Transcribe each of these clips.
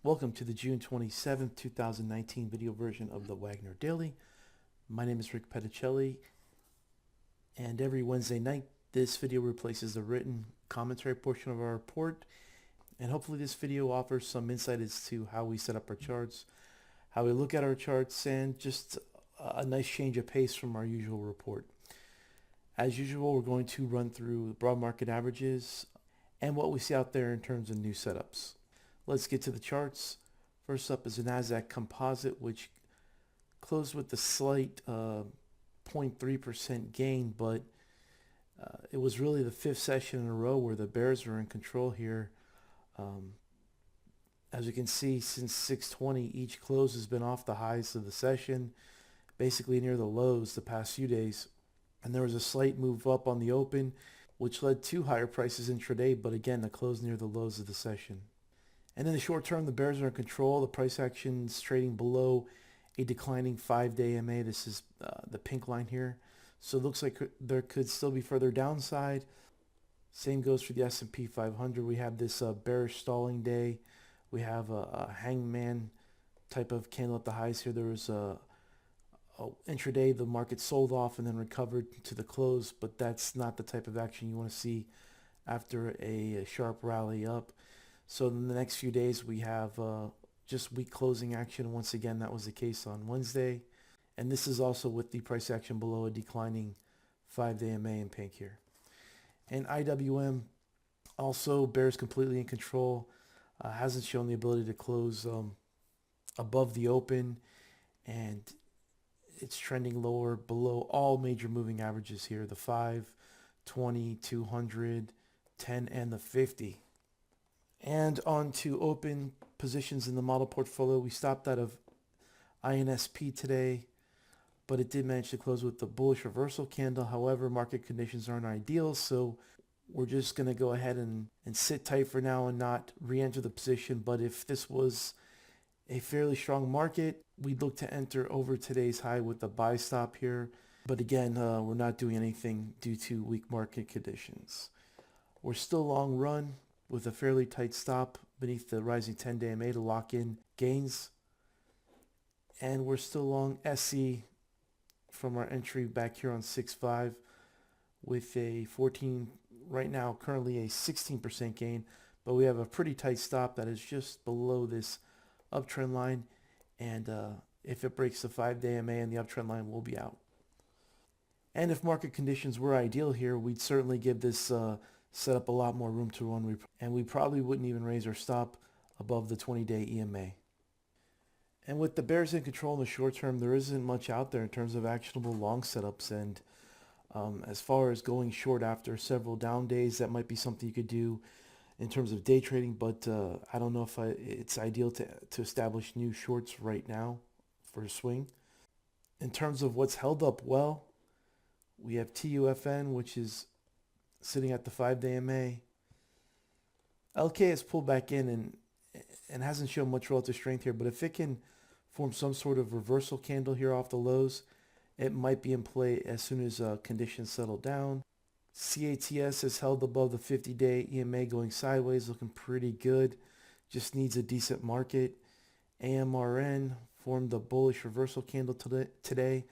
Welcome to the June 27th, 2019 video version of the Wagner Daily. My name is Rick Petticelli, and every Wednesday night this video replaces the written commentary portion of our report, and hopefully this video offers some insight as to how we set up our charts, how we look at our charts, and just a nice change of pace from our usual report. As usual, we're going to run through broad market averages and what we see out there in terms of new setups. Let's get to the charts. First up is the NASDAQ Composite, which closed with a slight 0.3% gain, but it was really the fifth session in a row where the bears are in control here. As you can see, since 620, each close has been off the highs of the session, basically near the lows the past few days. And there was a slight move up on the open, which led to higher prices intraday, but again, the close near the lows of the session. And in the short term, the bears are in control. The price action is trading below a declining 5-day MA. This is the pink line here. So it looks like there could still be further downside. Same goes for the S&P 500. We have this bearish stalling day. We have a hangman type of candle at the highs here. There was a intraday, the market sold off and then recovered to the close, but that's not the type of action you want to see after a sharp rally up. So in the next few days, we have just weak closing action. Once again, that was the case on Wednesday. And this is also with the price action below a declining 5-day MA in pink here. And IWM also bears completely in control. Hasn't shown the ability to close above the open. And it's trending lower below all major moving averages here. The 5, 20, 200, 10, and the 50. And on to open positions in the model portfolio. We stopped out of INSP today, but it did manage to close with the bullish reversal candle. However, market conditions aren't ideal, so we're just going to go ahead and sit tight for now and not re-enter the position. But if this was a fairly strong market, we'd look to enter over today's high with the buy stop here. But again, we're not doing anything due to weak market conditions. We're still long run with a fairly tight stop beneath the rising 10-day MA to lock in gains. And we're still long SE from our entry back here on 6.5 with a 14, right now currently a 16% gain, but we have a pretty tight stop that is just below this uptrend line, and if it breaks the 5-day MA and the uptrend line, we'll be out. And if market conditions were ideal here, we'd certainly give this set up a lot more room to run, and we probably wouldn't even raise our stop above the 20-day EMA. And with the bears in control in the short term, there isn't much out there in terms of actionable long setups. And as far as going short after several down days, that might be something you could do in terms of day trading, but I don't know if it's ideal to establish new shorts right now for a swing. In terms of what's held up well, we have TUFN, which is sitting at the 5-day MA. LK has pulled back in and hasn't shown much relative strength here, but if it can form some sort of reversal candle here off the lows, it might be in play as soon as conditions settle down. CATS has held above the 50-day EMA going sideways, looking pretty good. Just needs a decent market. AMRN formed a bullish reversal candle today.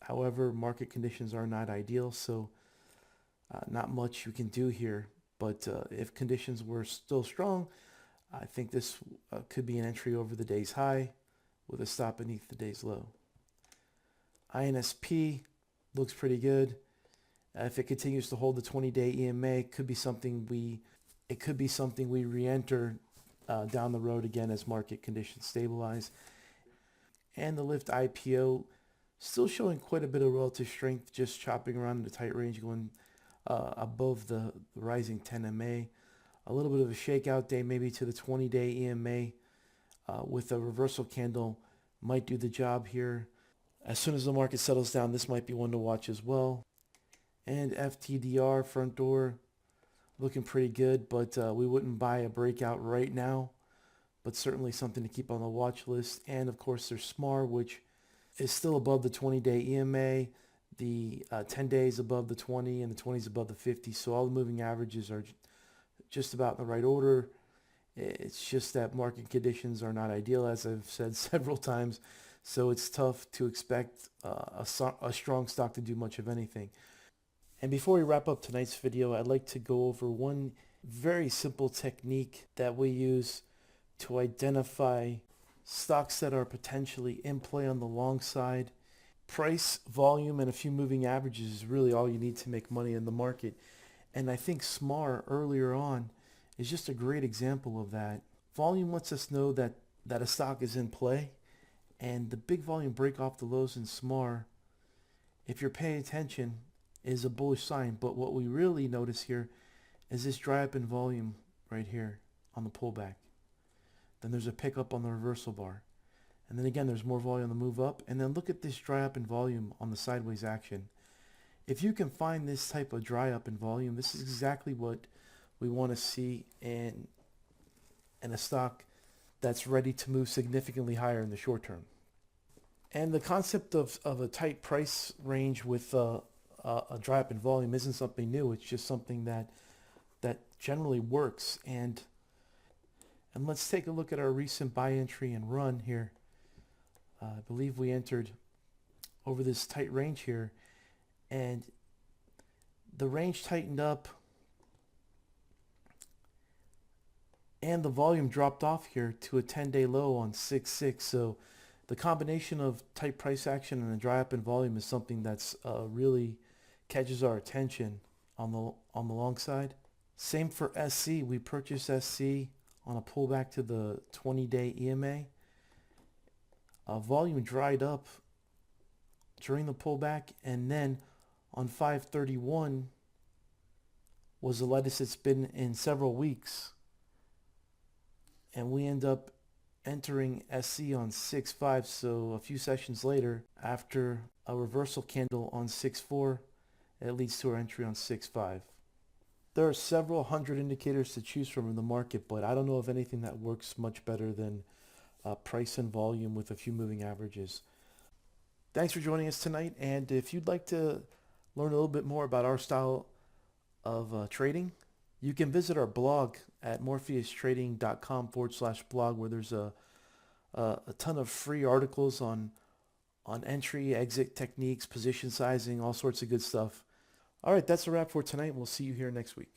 However, market conditions are not ideal, so not much you can do here. But if conditions were still strong, I think this could be an entry over the day's high with a stop beneath the day's low. INSP looks pretty good. If it continues to hold the 20-day EMA, it could be something we re-enter down the road again as market conditions stabilize. And the Lyft IPO still showing quite a bit of relative strength, just chopping around in the tight range, going above the rising 10 MA. A little bit of a shakeout day maybe to the 20-day EMA with a reversal candle might do the job here. As soon as the market settles down, this might be one to watch as well. And FTDR front door looking pretty good, but we wouldn't buy a breakout right now, but certainly something to keep on the watch list. And of course there's SMAR, which is still above the 20-day EMA. The 10 days above the 20 and the 20s above the 50. So all the moving averages are just about in the right order. It's just that market conditions are not ideal, as I've said several times. So it's tough to expect a strong stock to do much of anything. And before we wrap up tonight's video, I'd like to go over one very simple technique that we use to identify stocks that are potentially in play on the long side. Price, volume, and a few moving averages is really all you need to make money in the market. And I think SMAR earlier on is just a great example of that. Volume lets us know that a stock is in play, and the big volume break off the lows in SMAR, if you're paying attention, is a bullish sign. But what we really notice here is this dry up in volume right here on the pullback. Then there's a pickup on the reversal bar. And then again, there's more volume on the move up. And then look at this dry up in volume on the sideways action. If you can find this type of dry up in volume, this is exactly what we want to see in a stock that's ready to move significantly higher in the short term. And the concept of a tight price range with a dry up in volume isn't something new. It's just something that generally works. And let's take a look at our recent buy entry and run here. I believe we entered over this tight range here, and the range tightened up and the volume dropped off here to a 10-day low on 6.6. So the combination of tight price action and a dry up in volume is something that's really catches our attention on the long side. Same for SC. We purchased SC on a pullback to the 20-day EMA. Volume dried up during the pullback, and then on 5/31 was the lightest it's been in several weeks. And we end up entering SC on 6.5, so a few sessions later, after a reversal candle on 6.4, it leads to our entry on 6.5. There are several hundred indicators to choose from in the market, but I don't know of anything that works much better than price and volume with a few moving averages. Thanks for joining us tonight, and if you'd like to learn a little bit more about our style of trading, you can visit our blog at morpheustrading.com/blog, where there's a ton of free articles on entry, exit techniques, position sizing, all sorts of good stuff. All right, that's a wrap for tonight. We'll see you here next week.